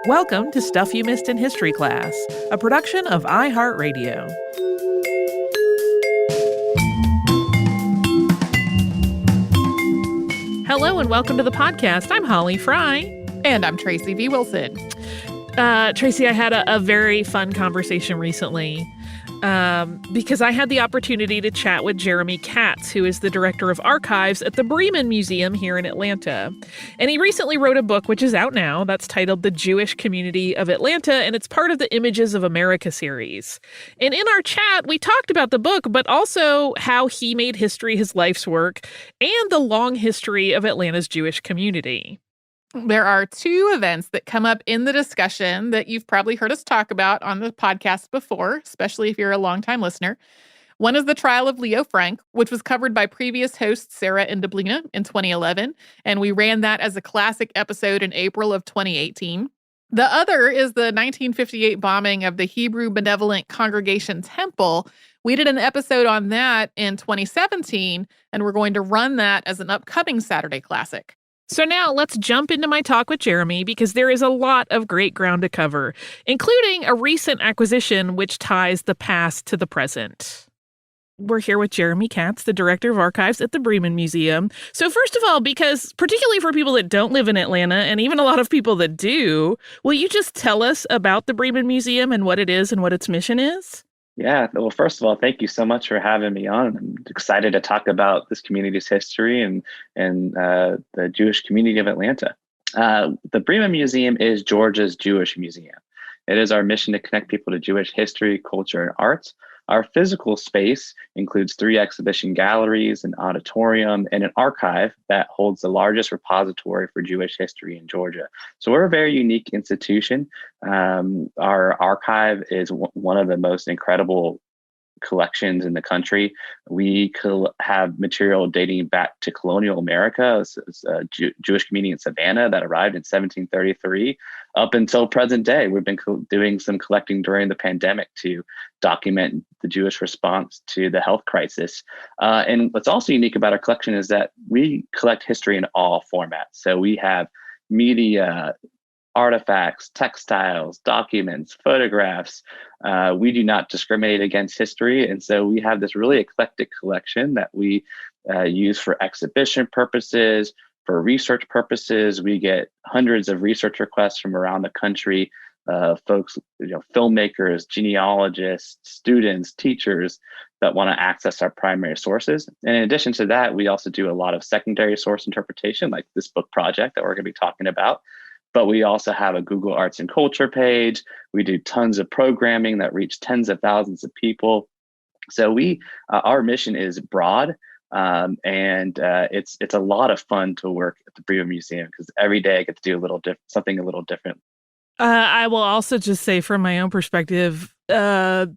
Welcome to Stuff You Missed in History Class, a production of iHeartRadio. Hello and welcome to the podcast. I'm Holly Fry. And I'm Tracy V. Wilson. Tracy, I had a very fun conversation recently because I had the opportunity to chat with Jeremy Katz, who is the director of archives at the Breman Museum here in Atlanta. And he recently wrote a book, which is out now, that's titled The Jewish Community of Atlanta, and it's part of the Images of America series. And in our chat, we talked about the book, but also how he made history his life's work and the long history of Atlanta's Jewish community. There are two events that come up in the discussion that you've probably heard us talk about on the podcast before, especially if you're a longtime listener. One is the trial of Leo Frank, which was covered by previous host Sarah Indablina in 2011, and we ran that as a classic episode in April of 2018. The other is the 1958 bombing of the Hebrew Benevolent Congregation Temple. We did an episode on that in 2017, and we're going to run that as an upcoming Saturday classic. So now let's jump into my talk with Jeremy because there is a lot of great ground to cover, including a recent acquisition which ties the past to the present. We're here with Jeremy Katz, the director of archives at the Breman Museum. So first of all, because particularly for people that don't live in Atlanta and even a lot of people that do, will you just tell us about the Breman Museum and what it is and what its mission is? Yeah, well, first of all, thank you so much for having me on. I'm excited to talk about this community's history and the Jewish community of Atlanta. The Breman Museum is Georgia's Jewish museum. It is our mission to connect people to Jewish history, culture, and arts. Our physical space includes 3 exhibition galleries, an auditorium, and an archive that holds the largest repository for Jewish history in Georgia. So we're a very unique institution. Our archive is one of the most incredible collections in the country. We have material dating back to colonial America. It's a Jewish community in Savannah that arrived in 1733 up until present day. We've been doing some collecting during the pandemic to document the Jewish response to the health crisis. And what's also unique about our collection is that we collect history in all formats. So we have media, artifacts, textiles, documents, photographs. We do not discriminate against history. And so we have this really eclectic collection that we use for exhibition purposes, for research purposes. We get hundreds of research requests from around the country, folks, filmmakers, genealogists, students, teachers that want to access our primary sources. And in addition to that, we also do a lot of secondary source interpretation, like this book project that we're going to be talking about. But we also have a Google Arts and Culture page. We do tons of programming that reach tens of thousands of people. So our mission is broad, and it's a lot of fun to work at the Breman Museum because every day I get to do something a little different. I will also just say from my own perspective, that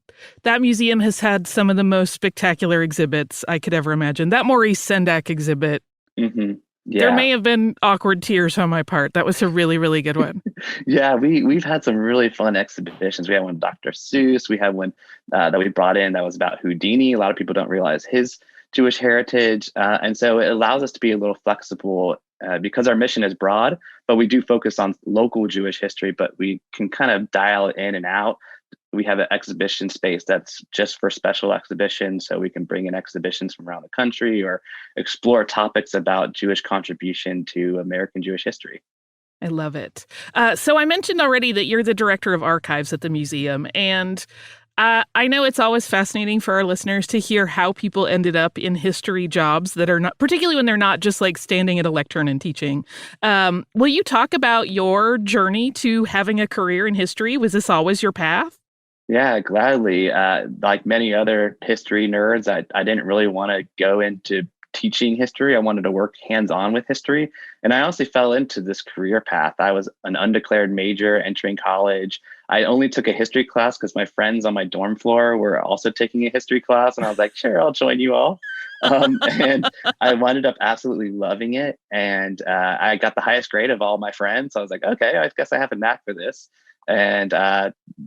museum has had some of the most spectacular exhibits I could ever imagine. That Maurice Sendak exhibit. Mm-hmm. Yeah. There may have been awkward tears on my part. That was a really, really good one. Yeah, we've had some really fun exhibitions. We had one with Dr. Seuss. We had one that we brought in that was about Houdini. A lot of people don't realize his Jewish heritage. And so it allows us to be a little flexible because our mission is broad, but we do focus on local Jewish history, but we can kind of dial it in and out. We have an exhibition space that's just for special exhibitions, so we can bring in exhibitions from around the country or explore topics about Jewish contribution to American Jewish history. I love it. So I mentioned already that you're the director of archives at the museum, and I know it's always fascinating for our listeners to hear how people ended up in history jobs that are not, particularly when they're not just like standing at a lectern and teaching. Will you talk about your journey to having a career in history? Was this always your path? Yeah, gladly. Like many other history nerds, I didn't really want to go into teaching history. I wanted to work hands-on with history. And I honestly fell into this career path. I was an undeclared major entering college. I only took a history class because my friends on my dorm floor were also taking a history class. And I was like, sure, I'll join you all. And I ended up absolutely loving it. And I got the highest grade of all my friends. So I was like, okay, I guess I have a knack for this. And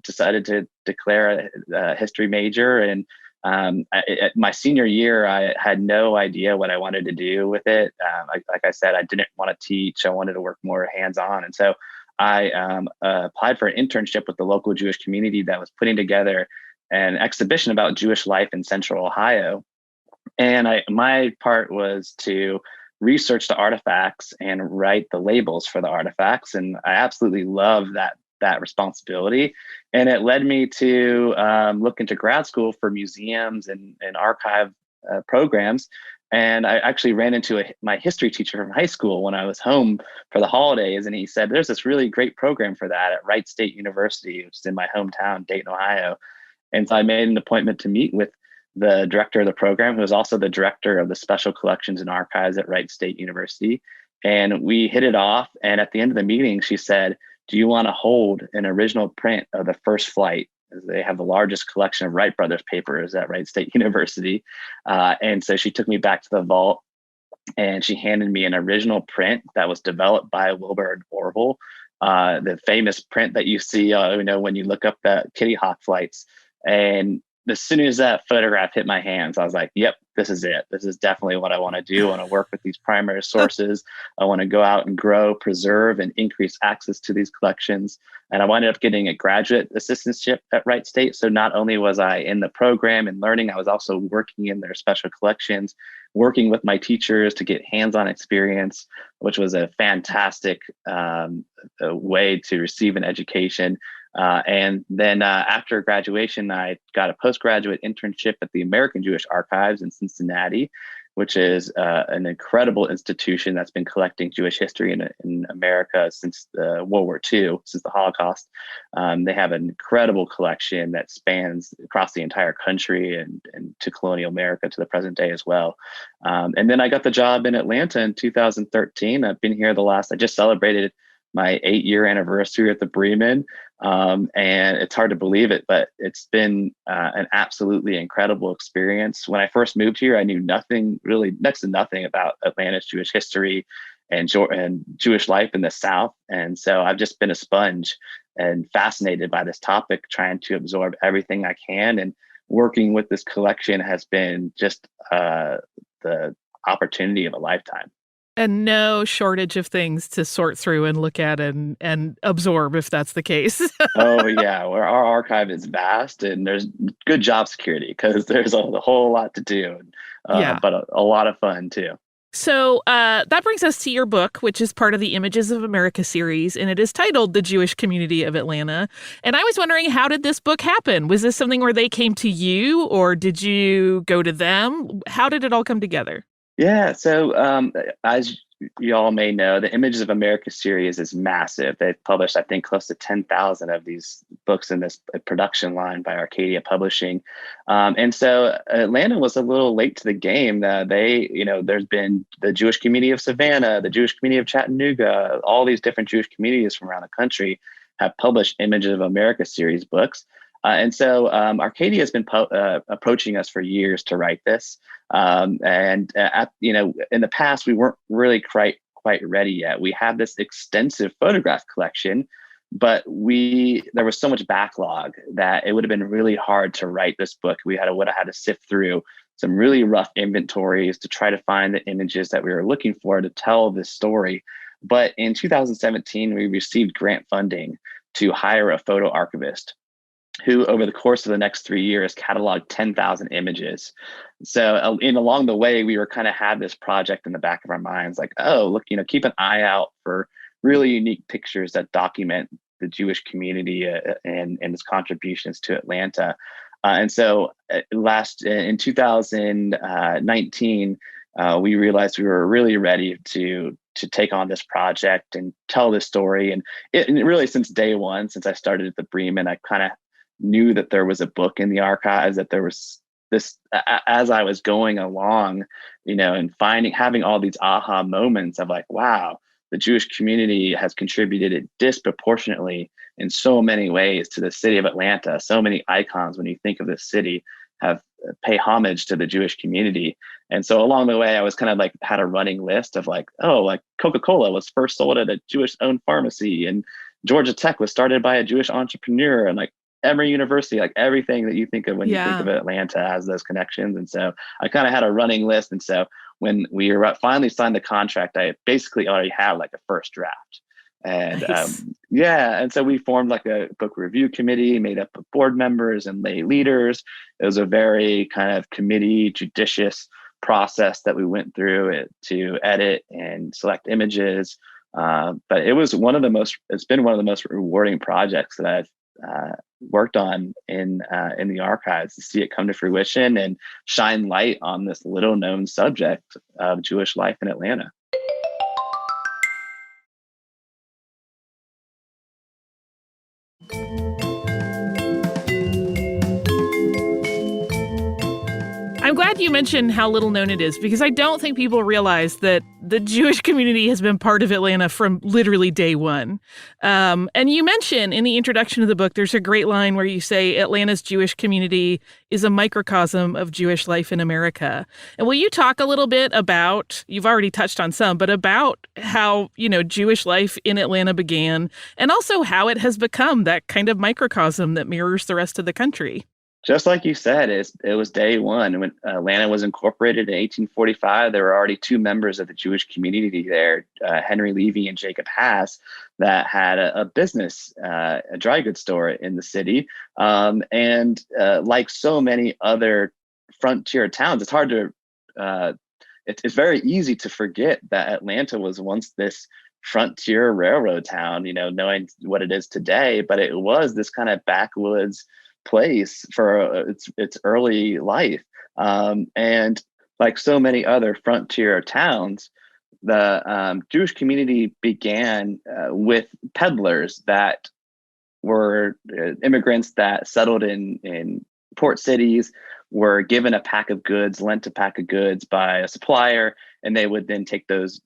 decided to declare a history major. And at my senior year, I had no idea what I wanted to do with it. Like I said, I didn't want to teach. I wanted to work more hands-on. And so I applied for an internship with the local Jewish community that was putting together an exhibition about Jewish life in Central Ohio. And my part was to research the artifacts and write the labels for the artifacts. And I absolutely love that responsibility. And it led me to look into grad school for museums and archive programs. And I actually ran into my history teacher from high school when I was home for the holidays. And he said, there's this really great program for that at Wright State University, which is in my hometown, Dayton, Ohio. And so I made an appointment to meet with the director of the program, who is also the director of the Special Collections and Archives at Wright State University. And we hit it off. And at the end of the meeting, she said, do you want to hold an original print of the first flight? They have the largest collection of Wright brothers papers at Wright State University. And so she took me back to the vault and she handed me an original print that was developed by Wilbur Orville, the famous print that you see when you look up the Kitty Hawk flights. And as soon as that photograph hit my hands, I was like, yep, this is it. This is definitely what I want to do. I want to work with these primary sources. I want to go out and grow, preserve, and increase access to these collections. And I wound up getting a graduate assistantship at Wright State. So not only was I in the program and learning, I was also working in their special collections, working with my teachers to get hands-on experience, which was a fantastic way to receive an education. And then after graduation, I got a postgraduate internship at the American Jewish Archives in Cincinnati, which is an incredible institution that's been collecting Jewish history in America since World War II, since the Holocaust. They have an incredible collection that spans across the entire country and to colonial America to the present day as well. And then I got the job in Atlanta in 2013. I've been here I just celebrated my 8-year anniversary at the Breman. And it's hard to believe it, but it's been an absolutely incredible experience. When I first moved here, I knew nothing, really next to nothing about Atlanta's Jewish history and Jewish life in the South. And so I've just been a sponge and fascinated by this topic, trying to absorb everything I can. And working with this collection has been just the opportunity of a lifetime. And no shortage of things to sort through and look at and absorb, if that's the case. Oh, yeah. Our archive is vast and there's good job security because there's a whole lot to do, but a lot of fun, too. So that brings us to your book, which is part of the Images of America series, and it is titled The Jewish Community of Atlanta. And I was wondering, how did this book happen? Was this something where they came to you, or did you go to them? How did it all come together? Yeah, so as you all may know, the Images of America series is massive. They've published, I think, close to 10,000 of these books in this production line by Arcadia Publishing. And so Atlanta was a little late to the game. There's been the Jewish community of Savannah, the Jewish community of Chattanooga, all these different Jewish communities from around the country have published Images of America series books. And so Arcadia has been approaching us for years to write this. In the past, we weren't really quite ready yet. We have this extensive photograph collection, but there was so much backlog that it would have been really hard to write this book. We would have had to sift through some really rough inventories to try to find the images that we were looking for to tell this story. But in 2017, we received grant funding to hire a photo archivist who over the course of the next 3 years cataloged 10,000 images. So along the way, we were kind of had this project in the back of our minds, like, oh, look, keep an eye out for really unique pictures that document the Jewish community and its contributions to Atlanta. And so in 2019, we realized we were really ready to take on this project and tell this story. And it really, since day one, since I started at the Breman, I kind of knew that there was a book in the archives, that there was this, as I was going along, and having all these aha moments of like, wow, the Jewish community has contributed disproportionately in so many ways to the city of Atlanta. So many icons, when you think of this city, have pay homage to the Jewish community. And so along the way, I was kind of like had a running list of like, oh, like Coca-Cola was first sold at a Jewish owned pharmacy, and Georgia Tech was started by a Jewish entrepreneur, and like Emory University, like everything that you think of when you think of Atlanta has those connections. And so I kind of had a running list. And so when we finally signed the contract, I basically already had like a first draft. And nice. Yeah, and so we formed like a book review committee made up of board members and lay leaders. It was a very kind of committee, judicious process that we went through it to edit and select images. But it was it's been one of the most rewarding projects that I've worked on in the archives, to see it come to fruition and shine light on this little known subject of Jewish life in Atlanta. I'm glad you mentioned how little known it is, because I don't think people realize that the Jewish community has been part of Atlanta from literally day one. And you mention in the introduction of the book, there's a great line where you say Atlanta's Jewish community is a microcosm of Jewish life in America. And will you talk a little bit about, you've already touched on some, but about how, Jewish life in Atlanta began, and also how it has become that kind of microcosm that mirrors the rest of the country? Just like you said, it was day one. When Atlanta was incorporated in 1845, there were already two members of the Jewish community there, Henry Levy and Jacob Haas, that had a business, a dry goods store in the city. And like so many other frontier towns, it's hard to, it's very easy to forget that Atlanta was once this frontier railroad town, knowing what it is today, but it was this kind of backwoods place for its early life. And like so many other frontier towns, the Jewish community began with peddlers that were immigrants that settled in port cities, were given a pack of goods, lent a pack of goods by a supplier, and they would then take those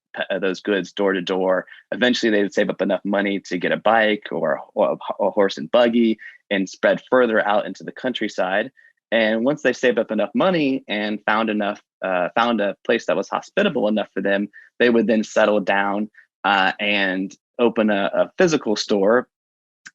goods door to door. Eventually, they would save up enough money to get a bike or a horse and buggy and spread further out into the countryside. And once they saved up enough money and found a place that was hospitable enough for them, they would then settle down and open a physical store.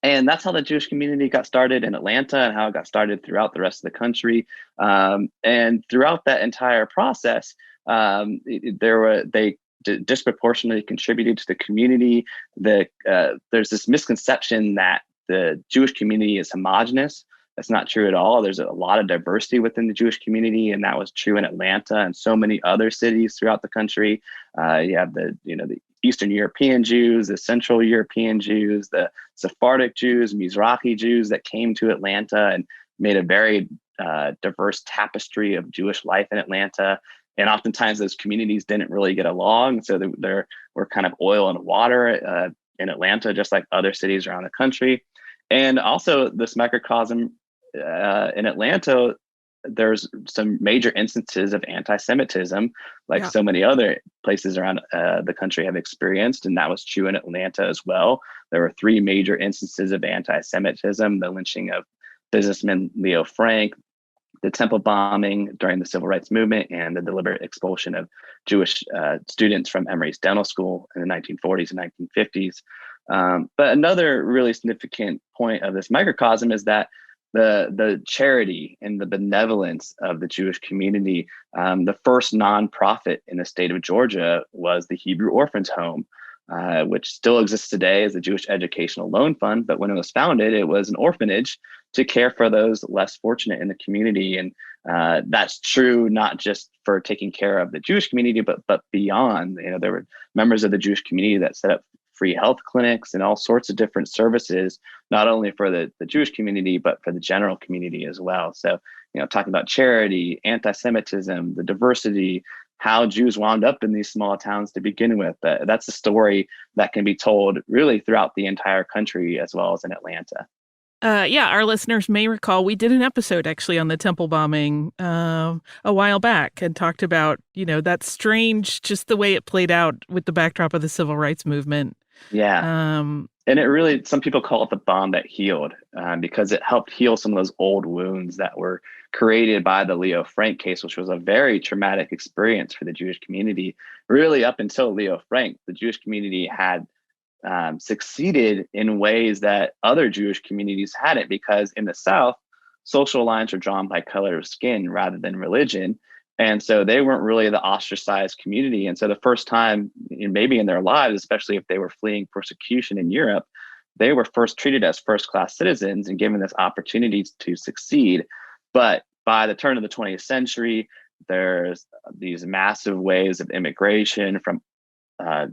And that's how the Jewish community got started in Atlanta, and how it got started throughout the rest of the country. And throughout that entire process, they disproportionately contributed to the community. There's this misconception that the Jewish community is homogenous. That's not true at all. There's a lot of diversity within the Jewish community, and that was true in Atlanta and so many other cities throughout the country. You have the Eastern European Jews, the Central European Jews, the Sephardic Jews, Mizrahi Jews that came to Atlanta and made a very diverse tapestry of Jewish life in Atlanta. And oftentimes those communities didn't really get along. So there were kind of oil and water in Atlanta, just like other cities around the country. And also this microcosm in Atlanta, there's some major instances of anti-Semitism, like so many other places around the country have experienced. And that was true in Atlanta as well. There were three major instances of anti-Semitism: the lynching of businessman Leo Frank, the temple bombing during the Civil Rights Movement, and the deliberate expulsion of Jewish students from Emory's Dental School in the 1940s and 1950s. But another really significant point of this microcosm is that the charity and the benevolence of the Jewish community. The first nonprofit in the state of Georgia was the Hebrew Orphans Home, which still exists today as the Jewish Educational Loan Fund. But when it was founded, it was an orphanage to care for those less fortunate in the community. And that's true not just for taking care of the Jewish community, but beyond. There were members of the Jewish community that set up free health clinics and all sorts of different services, not only for the Jewish community, but for the general community as well. So, talking about charity, anti-Semitism, the diversity, how Jews wound up in these small towns to begin with. That's a story that can be told really throughout the entire country, as well as in Atlanta. Our listeners may recall we did an episode actually on the temple bombing a while back, and talked about, that's strange, just the way it played out with the backdrop of the civil rights movement. Yeah. And it really, some people call it the bomb that healed, because it helped heal some of those old wounds that were created by the Leo Frank case, which was a very traumatic experience for the Jewish community. Really, up until Leo Frank, the Jewish community had succeeded in ways that other Jewish communities hadn't, because in the South, social lines are drawn by color of skin rather than religion. And so they weren't really the ostracized community. And so the first time, maybe in their lives, especially if they were fleeing persecution in Europe, they were first treated as first-class citizens and given this opportunity to succeed. But by the turn of the 20th century, there's these massive waves of immigration from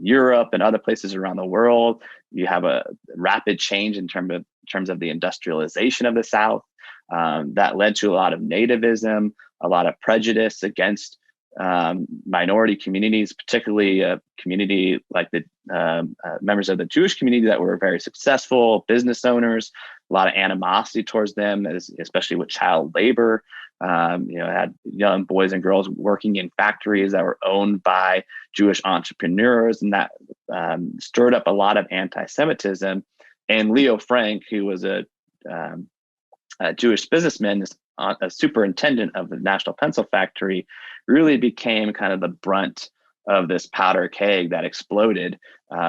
Europe and other places around the world. You have a rapid change in terms of the industrialization of the South. That led to a lot of nativism, a lot of prejudice against minority communities, particularly a community like the members of the Jewish community that were very successful business owners. A lot of animosity towards them, especially with child labor. Had young boys and girls working in factories that were owned by Jewish entrepreneurs, and that stirred up a lot of anti-Semitism. And Leo Frank, who was a Jewish businessman, a superintendent of the National Pencil Factory, really became kind of the brunt of this powder keg that exploded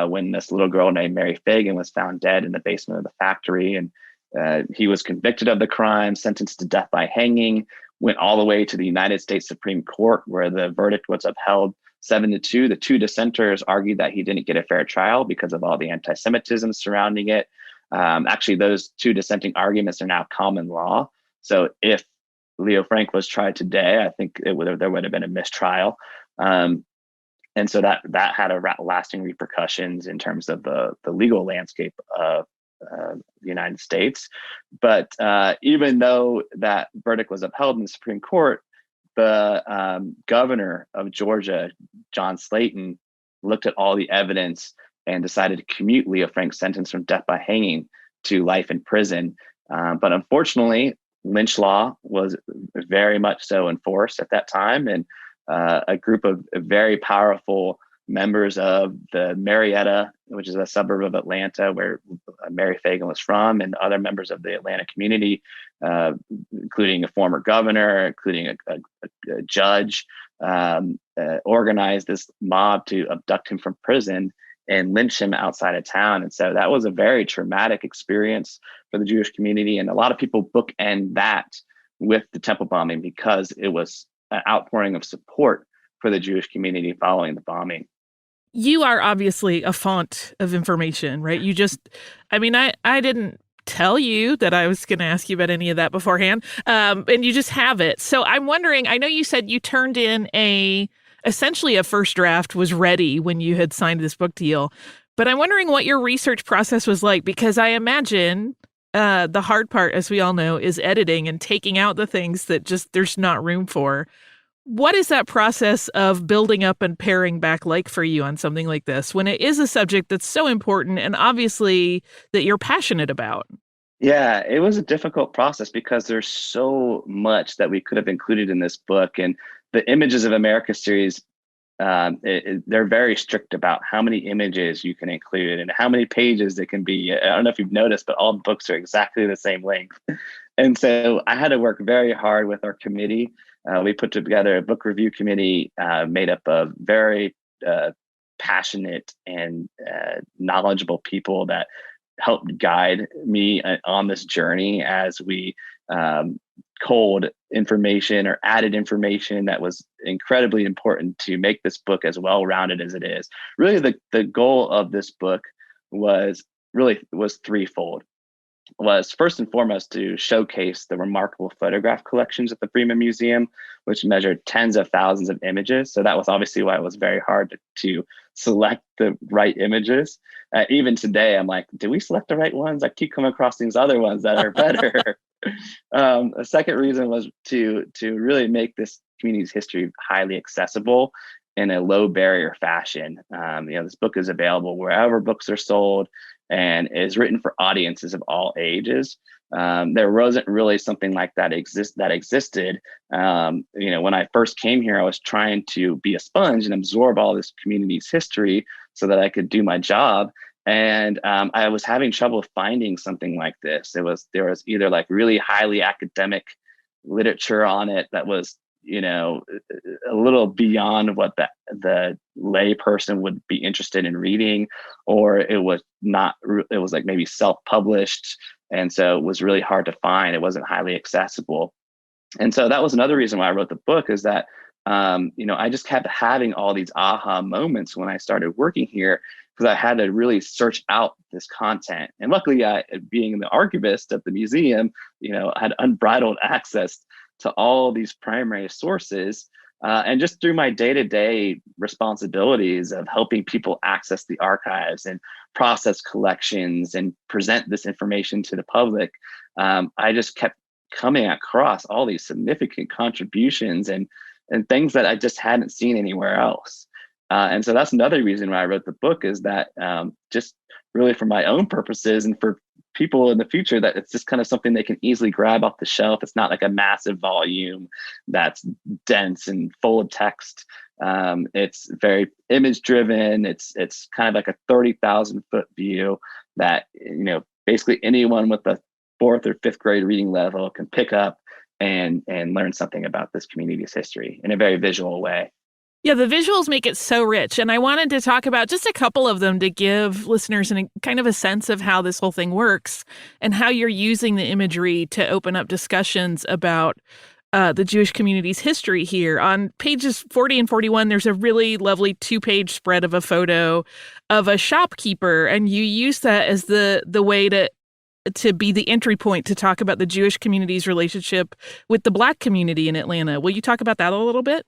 when this little girl named Mary Fagan was found dead in the basement of the factory. And he was convicted of the crime, sentenced to death by hanging, went all the way to the United States Supreme Court, where the verdict was upheld 7-2. The two dissenters argued that he didn't get a fair trial because of all the anti-Semitism surrounding it. Actually, those two dissenting arguments are now common law. So if Leo Frank was tried today, I think there would have been a mistrial. And so that had lasting repercussions in terms of the legal landscape of the United States. But even though that verdict was upheld in the Supreme Court, the governor of Georgia, John Slayton, looked at all the evidence and decided to commute Leo Frank's sentence from death by hanging to life in prison. But unfortunately, lynch law was very much so enforced at that time. And a group of very powerful members of the Marietta, which is a suburb of Atlanta where Mary Fagan was from, and other members of the Atlanta community, including a former governor, including a judge, organized this mob to abduct him from prison and lynch him outside of town. And so that was a very traumatic experience for the Jewish community. And a lot of people bookend that with the temple bombing because it was an outpouring of support for the Jewish community following the bombing. You are obviously a font of information, right? I didn't tell you that I was going to ask you about any of that beforehand. And you just have it. So I'm wondering, I know you said you turned in essentially a first draft was ready when you had signed this book deal, but I'm wondering what your research process was like, because I imagine the hard part, as we all know, is editing and taking out the things that just there's not room for. What is that process of building up and paring back like for you on something like this when it is a subject that's so important and obviously that you're passionate about? Yeah, it was a difficult process because there's so much that we could have included in this book. And the Images of America series, they're very strict about how many images you can include and how many pages it can be. I don't know if you've noticed, but all the books are exactly the same length. And so I had to work very hard with our committee. We put together a book review committee made up of very passionate and knowledgeable people that helped guide me on this journey as we culled information or added information that was incredibly important to make this book as well-rounded as it is. Really, the goal of this book was threefold. Was first and foremost to showcase the remarkable photograph collections at the Breman Museum, which measured tens of thousands of images. So that was obviously why it was very hard to select the right images. Even today, I'm like, did we select the right ones? I keep coming across these other ones that are better. A second reason was to really make this community's history highly accessible in a low barrier fashion. This book is available wherever books are sold and is written for audiences of all ages. There wasn't really something like that existed. When I first came here, I was trying to be a sponge and absorb all this community's history so that I could do my job. And I was having trouble finding something like this. There was either like really highly academic literature on it that was a little beyond what the lay person would be interested in reading, or it was like maybe self-published. And so it was really hard to find. It wasn't highly accessible. And so that was another reason why I wrote the book, is that, I just kept having all these aha moments when I started working here because I had to really search out this content. And luckily, being the archivist at the museum, I had unbridled access to all these primary sources. And just through my day-to-day responsibilities of helping people access the archives and process collections and present this information to the public, I just kept coming across all these significant contributions and things that I just hadn't seen anywhere else. And so that's another reason why I wrote the book, is that just really for my own purposes and for people in the future, that it's just kind of something they can easily grab off the shelf. It's not like a massive volume that's dense and full of text. It's very image driven. It's kind of like a 30,000 foot view that, basically anyone with a 4th or 5th grade reading level can pick up and learn something about this community's history in a very visual way. Yeah, the visuals make it so rich. And I wanted to talk about just a couple of them to give listeners kind of a sense of how this whole thing works and how you're using the imagery to open up discussions about the Jewish community's history here. On pages 40 and 41, there's a really lovely 2-page spread of a photo of a shopkeeper. And you use that as the way to be the entry point to talk about the Jewish community's relationship with the Black community in Atlanta. Will you talk about that a little bit?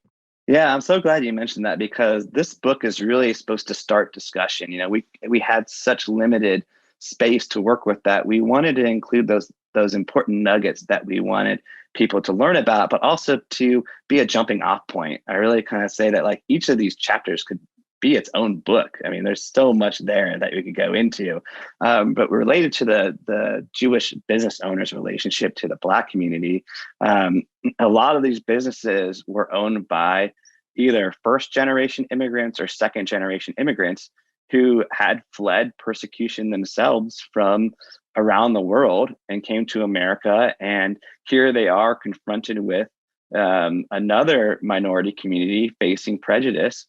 Yeah, I'm so glad you mentioned that, because this book is really supposed to start discussion. We had such limited space to work with that we wanted to include those important nuggets that we wanted people to learn about, but also to be a jumping off point. I really kind of say that like each of these chapters could be its own book. I mean, there's so much there that we could go into, but related to the Jewish business owners' relationship to the Black community, a lot of these businesses were owned by either first-generation immigrants or second-generation immigrants who had fled persecution themselves from around the world and came to America. And here they are confronted with another minority community facing prejudice.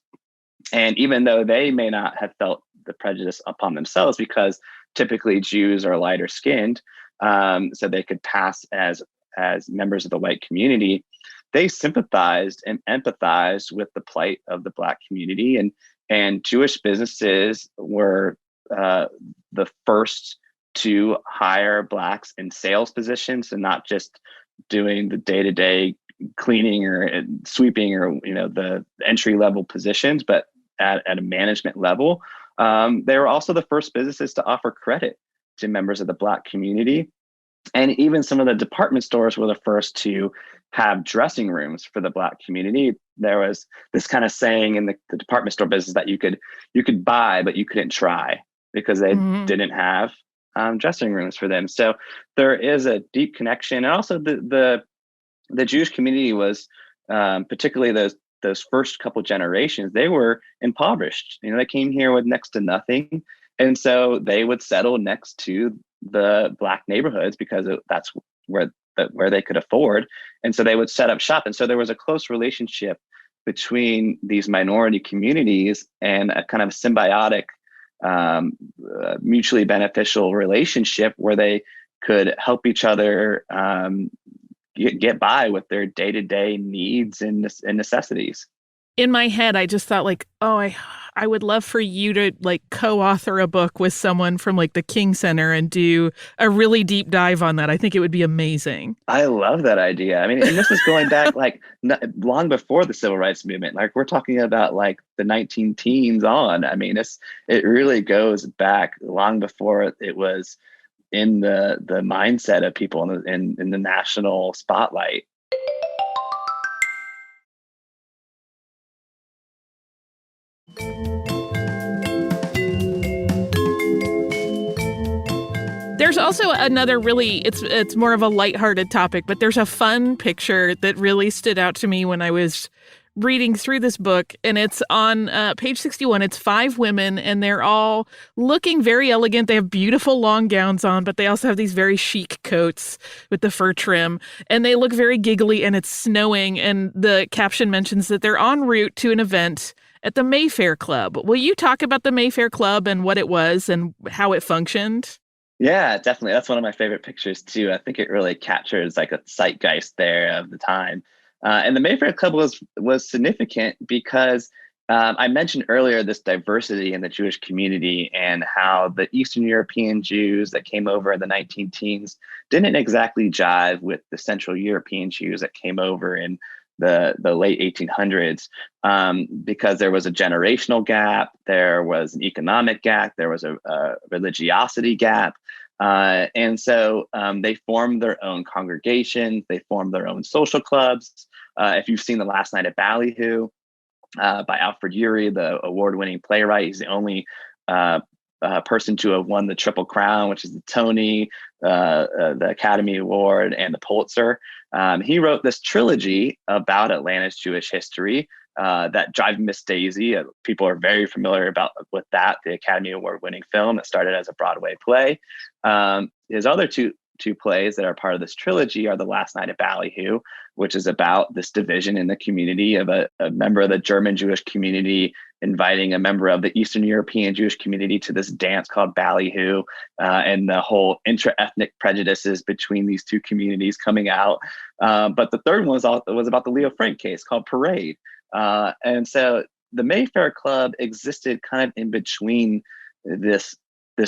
And even though they may not have felt the prejudice upon themselves, because typically Jews are lighter skinned, so they could pass as members of the white community, they sympathized and empathized with the plight of the Black community. And Jewish businesses were the first to hire Blacks in sales positions, and not just doing the day-to-day cleaning or sweeping or the entry-level positions, but at a management level. They were also the first businesses to offer credit to members of the Black community. And even some of the department stores were the first to have dressing rooms for the Black community. There was this kind of saying in the department store business that you could buy, but you couldn't try, because they didn't have dressing rooms for them. So there is a deep connection. And also the Jewish community was, particularly those first couple generations, they were impoverished. They came here with next to nothing. And so they would settle next to the Black neighborhoods because that's where they could afford. And so they would set up shop. And so there was a close relationship between these minority communities and a kind of symbiotic, mutually beneficial relationship where they could help each other get by with their day-to-day needs and necessities. In my head, I just thought I would love for you to co-author a book with someone from the King Center and do a really deep dive on that. I think it would be amazing. I love that idea. I mean, and this is going back long before the civil rights movement. We're talking about the 19 teens on. I mean, it really goes back long before it was in the mindset of people in the national spotlight. There's also another it's more of a lighthearted topic, but there's a fun picture that really stood out to me when I was reading through this book, and it's on page 61. It's 5 women, and they're all looking very elegant. They have beautiful long gowns on, but they also have these very chic coats with the fur trim, and they look very giggly, and it's snowing, and the caption mentions that they're en route to an event at the Mayfair Club. Will you talk about the Mayfair Club and what it was and how it functioned? Yeah, definitely. That's one of my favorite pictures too. I think it really captures a zeitgeist there of the time. And the Mayfair Club was significant because I mentioned earlier this diversity in the Jewish community and how the Eastern European Jews that came over in the 19 teens didn't exactly jive with the Central European Jews that came over in the late 1800s, because there was a generational gap, there was an economic gap, there was a religiosity gap. And so they formed their own congregations, they formed their own social clubs. If you've seen The Last Night at Ballyhoo, by Alfred Urey, the award-winning playwright. He's the only person to have won the Triple Crown, which is the Tony, the Academy Award, and the Pulitzer. He wrote this trilogy about Atlanta's Jewish history that Drive Miss Daisy. People are very familiar with that, the Academy Award-winning film that started as a Broadway play. His other two plays that are part of this trilogy are The Last Night at Ballyhoo, which is about this division in the community of a member of the German Jewish community inviting a member of the Eastern European Jewish community to this dance called Ballyhoo, and the whole intra-ethnic prejudices between these two communities coming out. But the third one was about the Leo Frank case called Parade. And so the Mayfair Club existed kind of in between this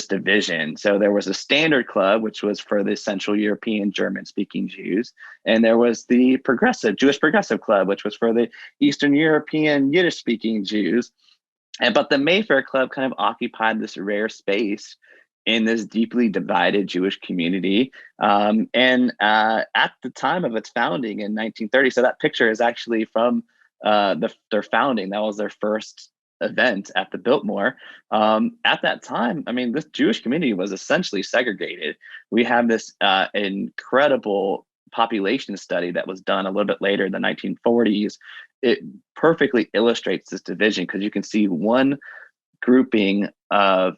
division. So there was a standard club, which was for the Central European German-speaking Jews, and there was the Jewish Progressive Club, which was for the Eastern European Yiddish-speaking Jews. But the Mayfair Club kind of occupied this rare space in this deeply divided Jewish community. And at the time of its founding in 1930, so that picture is actually from their founding. That was their first event at the Biltmore. At that time, I mean, this Jewish community was essentially segregated. We have this incredible population study that was done a little bit later in the 1940s. It perfectly illustrates this division because you can see one grouping of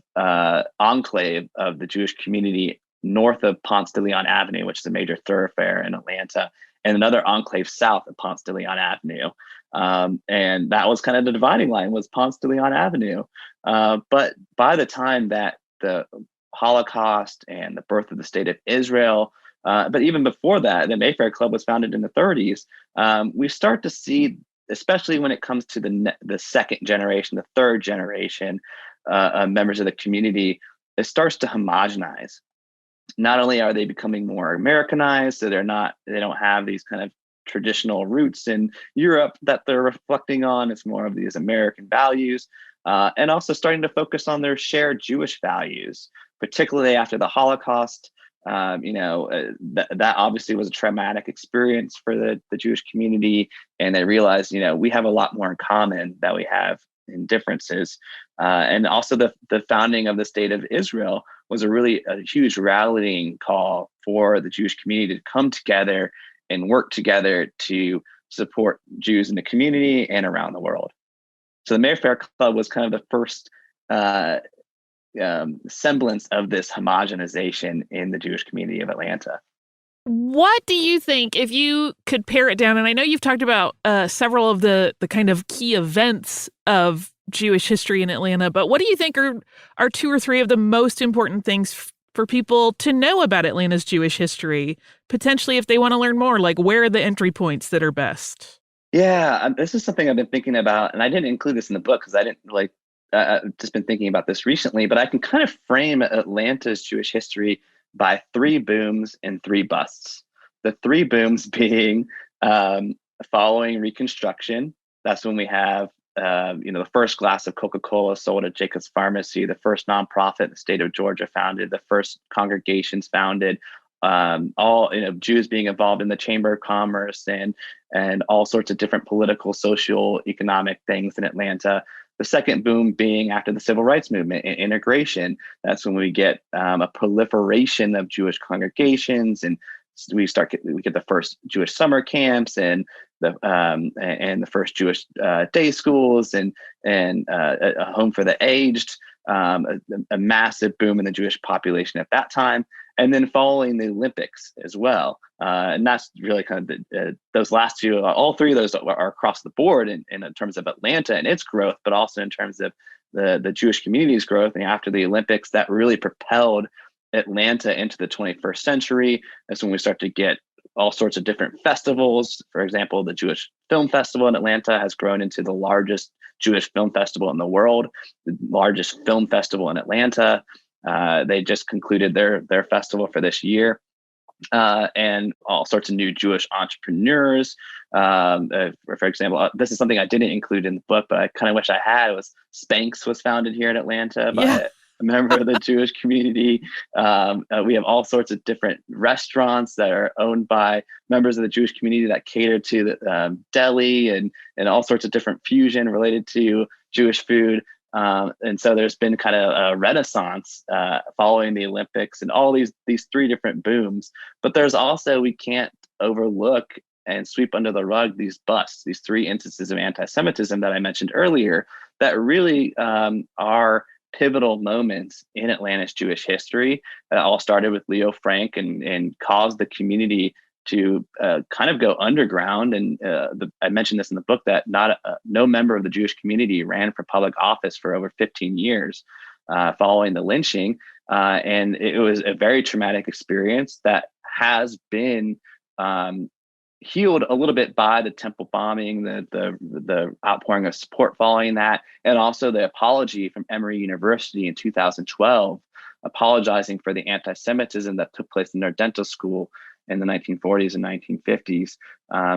enclave of the Jewish community north of Ponce de Leon Avenue, which is a major thoroughfare in Atlanta, and another enclave south of Ponce de Leon Avenue. And that was kind of the dividing line, was Ponce de Leon Avenue. But by the time that the Holocaust and the birth of the state of Israel, but even before that, the Mayfair Club was founded in the 30s, we start to see, especially when it comes to the second generation, the third generation members of the community, it starts to homogenize. Not only are they becoming more Americanized, so they don't have these kind of traditional roots in Europe that they're reflecting on. It's more of these American values, and also starting to focus on their shared Jewish values, particularly after the Holocaust. That obviously was a traumatic experience for the Jewish community, and they realized, we have a lot more in common that we have in differences. And also the founding of the state of Israel was a huge rallying call for the Jewish community to come together and work together to support Jews in the community and around the world. So the Mayfair Club was kind of the first semblance of this homogenization in the Jewish community of Atlanta. What do you think, if you could pare it down, and I know you've talked about several of the kind of key events of Jewish history in Atlanta, but what do you think are two or three of the most important things for people to know about Atlanta's Jewish history, potentially if they want to learn more, like where are the entry points that are best? Yeah, this is something I've been thinking about, and I didn't include this in the book because I didn't I've just been thinking about this recently, but I can kind of frame Atlanta's Jewish history by three booms and three busts. The three booms being following Reconstruction. That's when we have the first glass of Coca-Cola sold at Jacob's Pharmacy, the first nonprofit in the state of Georgia founded, the first congregations founded, all Jews being involved in the Chamber of Commerce and all sorts of different political, social, economic things in Atlanta. The second boom being after the Civil Rights Movement and integration. That's when we get a proliferation of Jewish congregations, and we get the first Jewish summer camps and the first Jewish day schools and a home for the aged. A massive boom in the Jewish population at that time. And then following the Olympics as well. And that's really kind of those last two, all three of those are across the board in terms of Atlanta and its growth, but also in terms of the Jewish community's growth. And after the Olympics, that really propelled Atlanta into the 21st century. That's when we start to get all sorts of different festivals. For example, the Jewish Film Festival in Atlanta has grown into the largest Jewish film festival in the world, the largest film festival in Atlanta. They just concluded their festival for this year. And all sorts of new Jewish entrepreneurs. For example, this is something I didn't include in the book, but I kind of wish I had. It was Spanx was founded here in Atlanta by a member of the Jewish community. We have all sorts of different restaurants that are owned by members of the Jewish community that cater to the deli and all sorts of different fusion related to Jewish food. And so there's been kind of a renaissance following the Olympics and all these three different booms. But there's also, we can't overlook and sweep under the rug these busts, these three instances of anti-Semitism that I mentioned earlier that really are pivotal moments in Atlanta's Jewish history. That all started with Leo Frank and caused the community to kind of go underground. And I mentioned this in the book that no member of the Jewish community ran for public office for over 15 years following the lynching. And it was a very traumatic experience that has been healed a little bit by the temple bombing, the outpouring of support following that, and also the apology from Emory University in 2012, apologizing for the anti-Semitism that took place in their dental school in the 1940s and 1950s.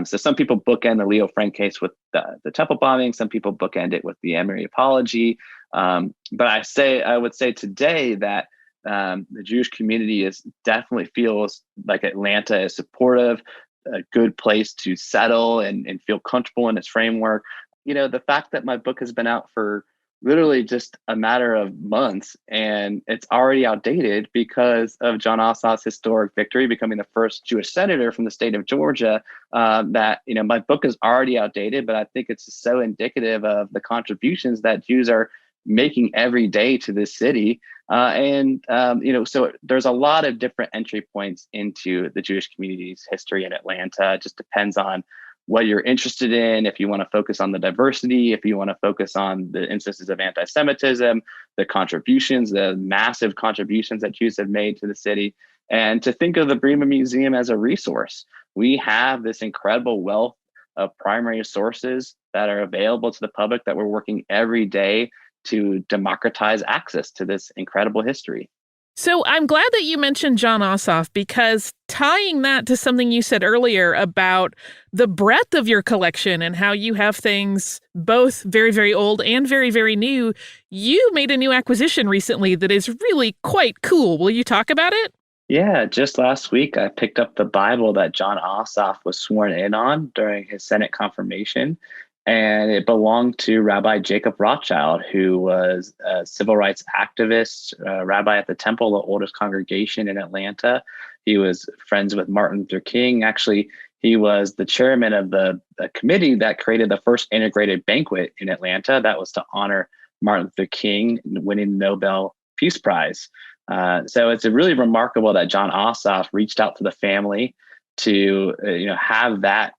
So some people bookend the Leo Frank case with the temple bombing. Some people bookend it with the Emory apology. But I would say today that the Jewish community definitely feels like Atlanta is supportive, a good place to settle and feel comfortable in its framework. The fact that my book has been out for literally just a matter of months and it's already outdated because of John Ossoff's historic victory, becoming the first Jewish senator from the state of Georgia, that my book is already outdated, but I think it's so indicative of the contributions that Jews are making every day to this city. So there's a lot of different entry points into the Jewish community's history in Atlanta. It just depends on what you're interested in. If you want to focus on the diversity, if you want to focus on the instances of anti-Semitism, the contributions, the massive contributions that Jews have made to the city, and to think of the Breman Museum as a resource. We have this incredible wealth of primary sources that are available to the public that we're working every day to democratize access to this incredible history. So I'm glad that you mentioned John Ossoff, because tying that to something you said earlier about the breadth of your collection and how you have things both very, very old and very, very new, you made a new acquisition recently that is really quite cool. Will you talk about it? Yeah, just last week, I picked up the Bible that John Ossoff was sworn in on during his Senate confirmation. And it belonged to Rabbi Jacob Rothschild, who was a civil rights activist, rabbi at the Temple, the oldest congregation in Atlanta. He was friends with Martin Luther King. Actually, he was the chairman of the committee that created the first integrated banquet in Atlanta that was to honor Martin Luther King winning the Nobel Peace Prize. So it's really remarkable that John Ossoff reached out to the family to have that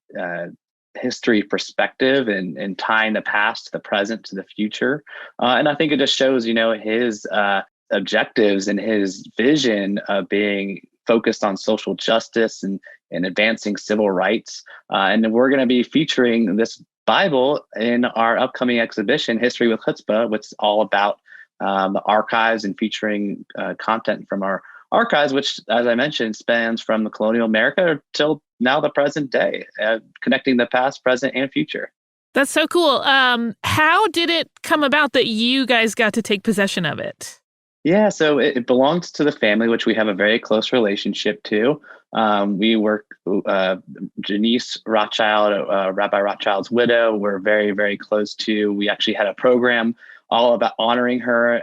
history perspective and tying the past to the present to the future. And I think it just shows, his objectives and his vision of being focused on social justice and advancing civil rights. And we're going to be featuring this Bible in our upcoming exhibition, History with Chutzpah, which is all about the archives and featuring content from our archives, which, as I mentioned, spans from the colonial America till now the present day, connecting the past, present, and future. That's so cool. How did it come about that you guys got to take possession of it? Yeah, so it belongs to the family, which we have a very close relationship to. We work, Janice Rothschild, Rabbi Rothschild's widow, we're very, very close to. We actually had a program all about honoring her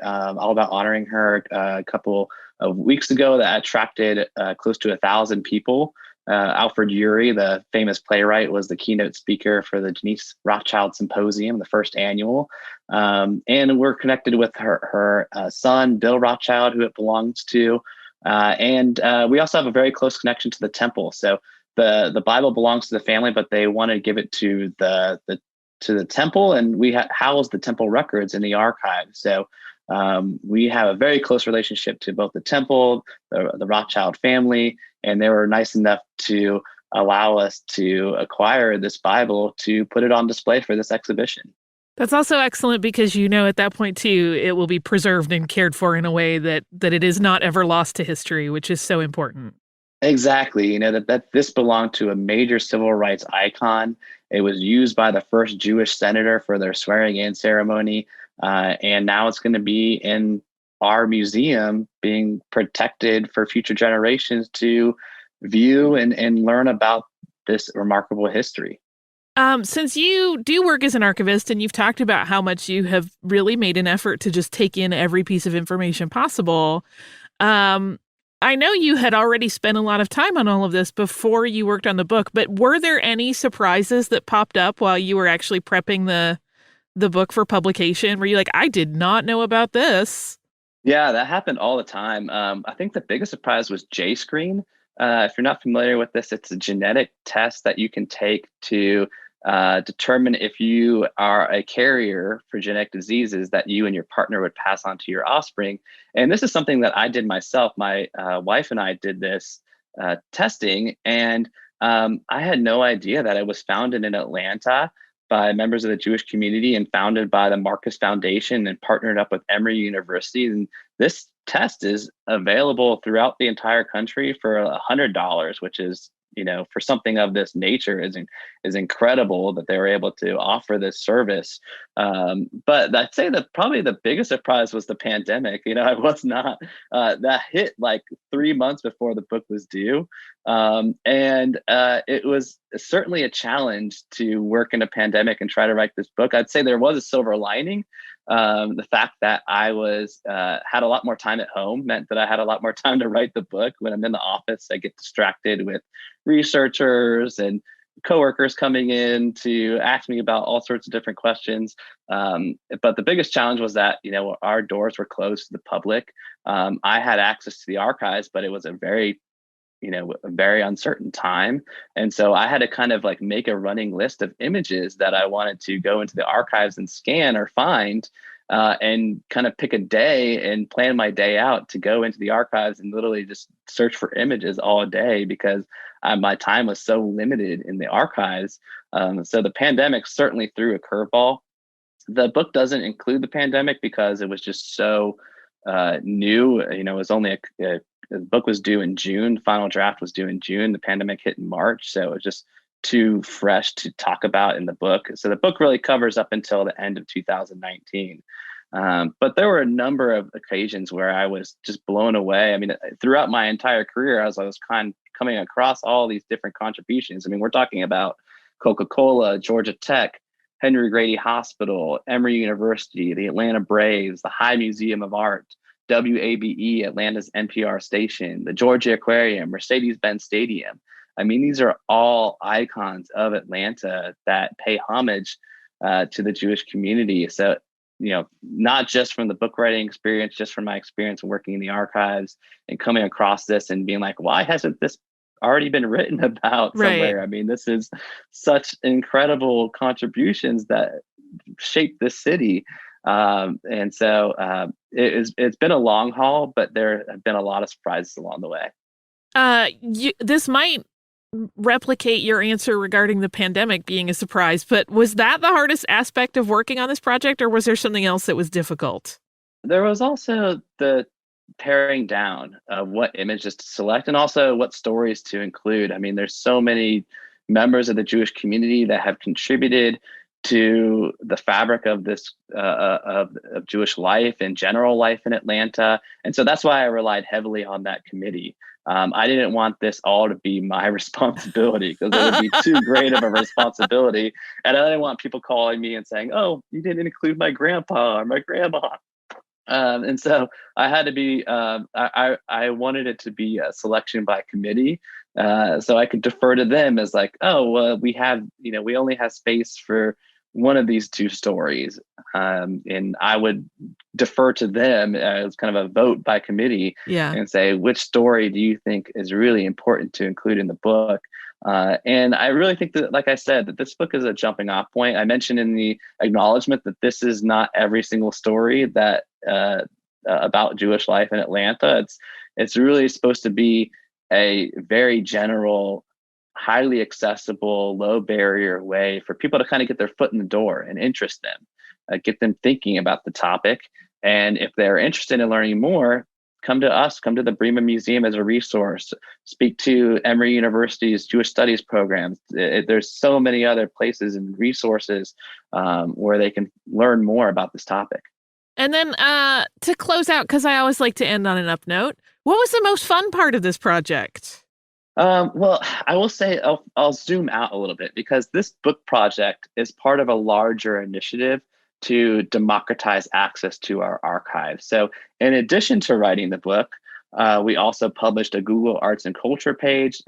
a couple of weeks ago that attracted close to 1,000 people. Alfred Urey, the famous playwright, was the keynote speaker for the Janice Rothschild Symposium, the first annual. And we're connected with her son, Bill Rothschild, who it belongs to. And we also have a very close connection to the temple. So the Bible belongs to the family, but they want to give it to the temple, and we house the temple records in the archive. So we have a very close relationship to both the temple, the Rothschild family, and they were nice enough to allow us to acquire this Bible to put it on display for this exhibition. That's also excellent because at that point too, it will be preserved and cared for in a way that it is not ever lost to history, which is so important. Exactly. That this belonged to a major civil rights icon. It was used by the first Jewish senator for their swearing in ceremony. And now it's going to be in our museum being protected for future generations to view and learn about this remarkable history. Since you do work as an archivist and you've talked about how much you have really made an effort to just take in every piece of information possible, I know you had already spent a lot of time on all of this before you worked on the book, but were there any surprises that popped up while you were actually prepping the book for publication? Were you like, I did not know about this? Yeah, that happened all the time. I think the biggest surprise was J-screen. If you're not familiar with this, it's a genetic test that you can take to determine if you are a carrier for genetic diseases that you and your partner would pass on to your offspring. And this is something that I did myself. My wife and I did this testing, and I had no idea that it was founded in Atlanta by members of the Jewish community and founded by the Marcus Foundation and partnered up with Emory University. And this test is available throughout the entire country for $100, which is, for something of this nature is incredible that they were able to offer this service. But I'd say that probably the biggest surprise was the pandemic. I was not, that hit like 3 months before the book was due. And it was certainly a challenge to work in a pandemic and try to write this book. I'd say there was a silver lining. The fact that I was had a lot more time at home meant that I had a lot more time to write the book. When I'm in the office, I get distracted with researchers and coworkers coming in to ask me about all sorts of different questions. But the biggest challenge was that, our doors were closed to the public. I had access to the archives, but it was a very uncertain time. And so I had to kind of like make a running list of images that I wanted to go into the archives and scan or find, and kind of pick a day and plan my day out to go into the archives and literally just search for images all day because my time was so limited in the archives. So the pandemic certainly threw a curveball. The book doesn't include the pandemic because it was just so new. It was only the book was due in June. The final draft was due in June. The pandemic hit in March. So it was just too fresh to talk about in the book. So the book really covers up until the end of 2019. But there were a number of occasions where I was just blown away. I mean, throughout my entire career, as I was coming across all these different contributions. I mean, we're talking about Coca-Cola, Georgia Tech, Henry Grady Hospital, Emory University, the Atlanta Braves, the High Museum of Art, WABE, Atlanta's NPR station, the Georgia Aquarium, Mercedes-Benz Stadium. I mean, these are all icons of Atlanta that pay homage to the Jewish community. So, not just from the book writing experience, just from my experience working in the archives and coming across this and being like, why hasn't this already been written about somewhere? Right. I mean, this is such incredible contributions that shaped this city. And so it's been a long haul, but there have been a lot of surprises along the way. This might replicate your answer regarding the pandemic being a surprise, but was that the hardest aspect of working on this project, or was there something else that was difficult? There was also the paring down of what images to select and also what stories to include. I mean, there's so many members of the Jewish community that have contributed to the fabric of this of Jewish life and general life in Atlanta. And so that's why I relied heavily on that committee. I didn't want this all to be my responsibility because it would be too great of a responsibility. And I didn't want people calling me and saying, oh, you didn't include my grandpa or my grandma. And so I had to be, I wanted it to be a selection by committee. So I could defer to them as like, oh, we have, we only have space for one of these two stories. And I would defer to them as kind of a vote by committee and say, which story do you think is really important to include in the book? And I really think that, like I said, that this book is a jumping off point. I mentioned in the acknowledgement that this is not every single story that about Jewish life in Atlanta. It's really supposed to be a very general, highly accessible, low barrier way for people to kind of get their foot in the door and interest them. get them thinking about the topic. And if they're interested in learning more, come to us, come to the Breman Museum as a resource, speak to Emory University's Jewish Studies programs. There's so many other places and resources where they can learn more about this topic. And then to close out, because I always like to end on an up note, what was the most fun part of this project? Well, I will say I'll zoom out a little bit, because this book project is part of a larger initiative to democratize access to our archives. So in addition to writing the book, we also published a Google Arts and Culture page.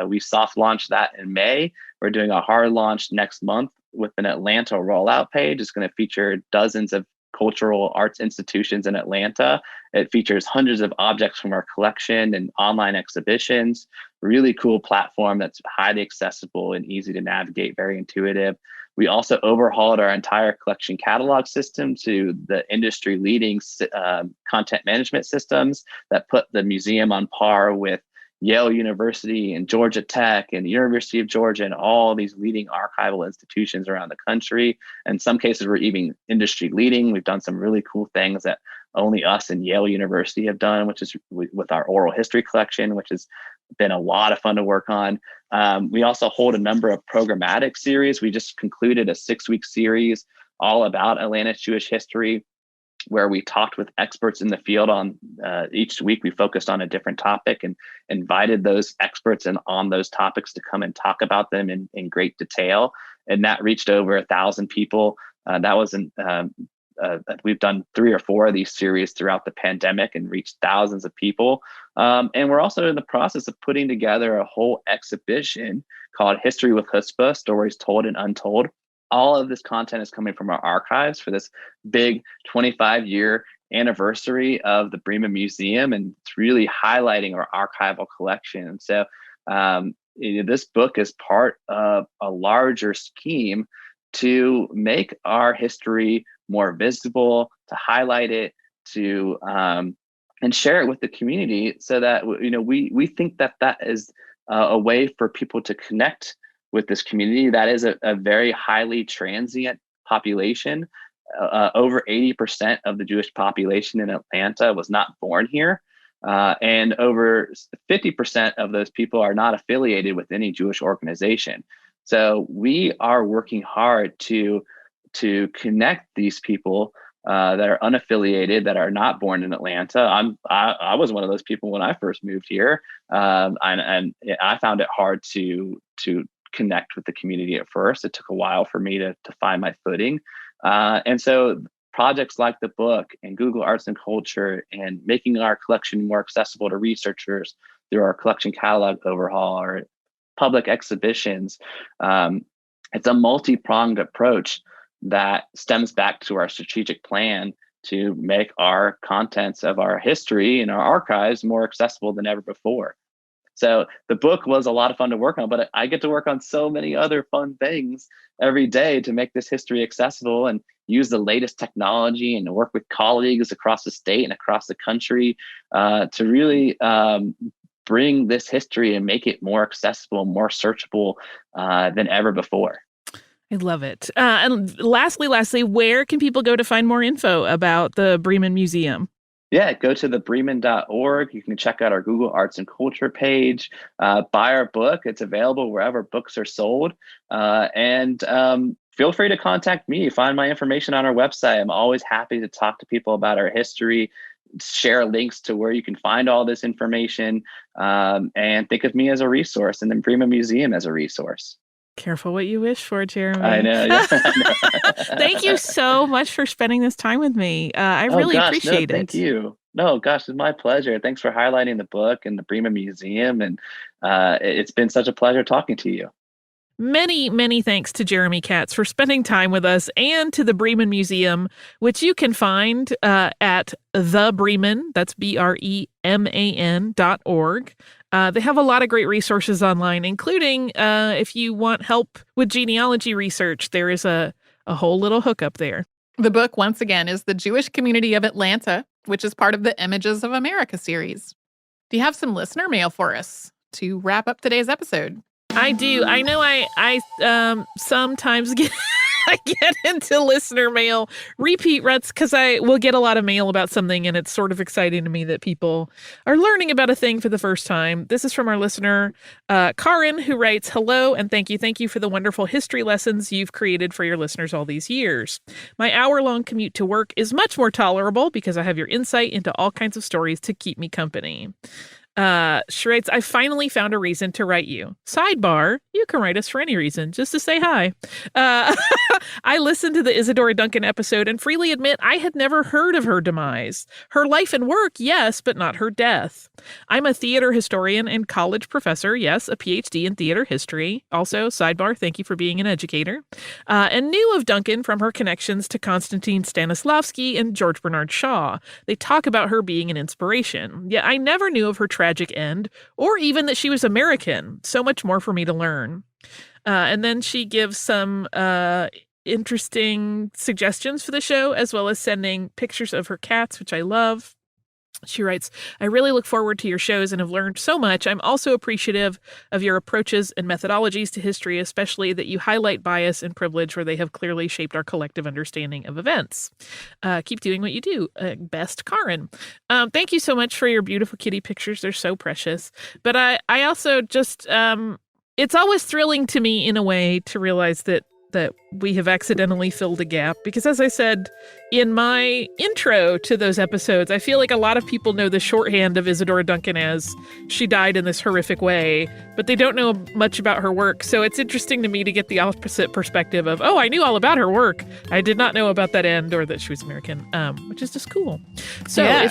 We soft launched that in May. We're doing a hard launch next month with an Atlanta rollout page. It's going to feature dozens of cultural arts institutions in Atlanta. It features hundreds of objects from our collection and online exhibitions. Really cool platform that's highly accessible and easy to navigate, very intuitive. We also overhauled our entire collection catalog system to the industry leading content management systems that put the museum on par with Yale University and Georgia Tech and the University of Georgia and all these leading archival institutions around the country. In some cases, we're even industry leading. We've done some really cool things that only us and Yale University have done, which is with our oral history collection, which has been a lot of fun to work on. We also hold a number of programmatic series. We just concluded a 6-week series all about Atlanta's Jewish history, where we talked with experts in the field on each week. We focused on a different topic and invited those experts on those topics to come and talk about them in great detail. And that reached over 1,000 people. We've done 3 or 4 of these series throughout the pandemic and reached thousands of people. And we're also in the process of putting together a whole exhibition called History with Chutzpah, Stories Told and Untold. All of this content is coming from our archives for this big 25-year anniversary of the Breman Museum, and it's really highlighting our archival collection. And so this book is part of a larger scheme to make our history more visible, to highlight it, to and share it with the community, so that we think that is a way for people to connect with this community. That is a very highly transient population. Over 80% of the Jewish population in Atlanta was not born here. And over 50% of those people are not affiliated with any Jewish organization. So we are working hard to connect these people that are unaffiliated, that are not born in Atlanta. I was one of those people when I first moved here, and I found it hard to connect with the community at first. It took a while for me to find my footing. And so projects like the book and Google Arts and Culture and making our collection more accessible to researchers through our collection catalog overhaul or public exhibitions, it's a multi-pronged approach that stems back to our strategic plan to make our contents of our history and our archives more accessible than ever before. So the book was a lot of fun to work on, but I get to work on so many other fun things every day to make this history accessible and use the latest technology and work with colleagues across the state and across the country to really bring this history and make it more accessible, more searchable than ever before. I love it. And lastly, where can people go to find more info about the Breman Museum? Yeah, go to thebreman.org. You can check out our Google Arts and Culture page, buy our book. It's available wherever books are sold. And feel free to contact me. Find my information on our website. I'm always happy to talk to people about our history, share links to where you can find all this information, and think of me as a resource, and then Breman Museum as a resource. Careful what you wish for, Jeremy. I know. Yeah. Thank you so much for spending this time with me. I really appreciate it. Thank you. No, gosh, it's my pleasure. Thanks for highlighting the book and the Breman Museum. And it's been such a pleasure talking to you. Many, many thanks to Jeremy Katz for spending time with us, and to the Breman Museum, which you can find at the Breman, that's BREMAN.org. They have a lot of great resources online, including if you want help with genealogy research, there is a whole little hookup there. The book, once again, is The Jewish Community of Atlanta, which is part of the Images of America series. Do you have some listener mail for us to wrap up today's episode? I do. I know I sometimes get I get into listener mail, repeat ruts, because I will get a lot of mail about something, and it's sort of exciting to me that people are learning about a thing for the first time. This is from our listener, Karin, who writes, "Hello, and thank you. Thank you for the wonderful history lessons you've created for your listeners all these years. My hour-long commute to work is much more tolerable because I have your insight into all kinds of stories to keep me company." She writes, "I finally found a reason to write you. Sidebar, you can write us for any reason, just to say hi. I listened to the Isadora Duncan episode and freely admit I had never heard of her demise. Her life and work, yes, but not her death. I'm a theater historian and college professor, yes, a PhD in theater history. Also, sidebar, thank you for being an educator. And knew of Duncan from her connections to Konstantin Stanislavski and George Bernard Shaw. They talk about her being an inspiration. Yet I never knew of her tragic end, or even that she was American. So much more for me to learn." And then she gives some interesting suggestions for the show, as well as sending pictures of her cats, which I love. She writes, "I really look forward to your shows and have learned so much. I'm also appreciative of your approaches and methodologies to history, especially that you highlight bias and privilege where they have clearly shaped our collective understanding of events. Keep doing what you do. Best, Karin." Thank you so much for your beautiful kitty pictures. They're so precious. But I also just, it's always thrilling to me in a way to realize that we have accidentally filled a gap. Because as I said in my intro to those episodes, I feel like a lot of people know the shorthand of Isadora Duncan as she died in this horrific way, but they don't know much about her work. So it's interesting to me to get the opposite perspective of, oh, I knew all about her work. I did not know about that end or that she was American, which is just cool. So Yeah.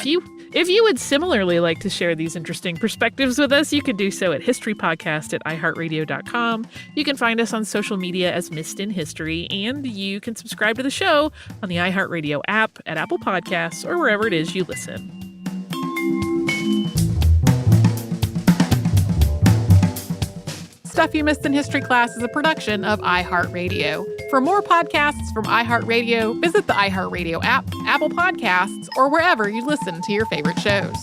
If you would similarly like to share these interesting perspectives with us, you can do so at historypodcast@iheartradio.com. You can find us on social media as Missed in History, and you can subscribe to the show on the iHeartRadio app, at Apple Podcasts, or wherever it is you listen. Stuff You Missed in History Class is a production of iHeartRadio. For more podcasts from iHeartRadio, visit the iHeartRadio app, Apple Podcasts, or wherever you listen to your favorite shows.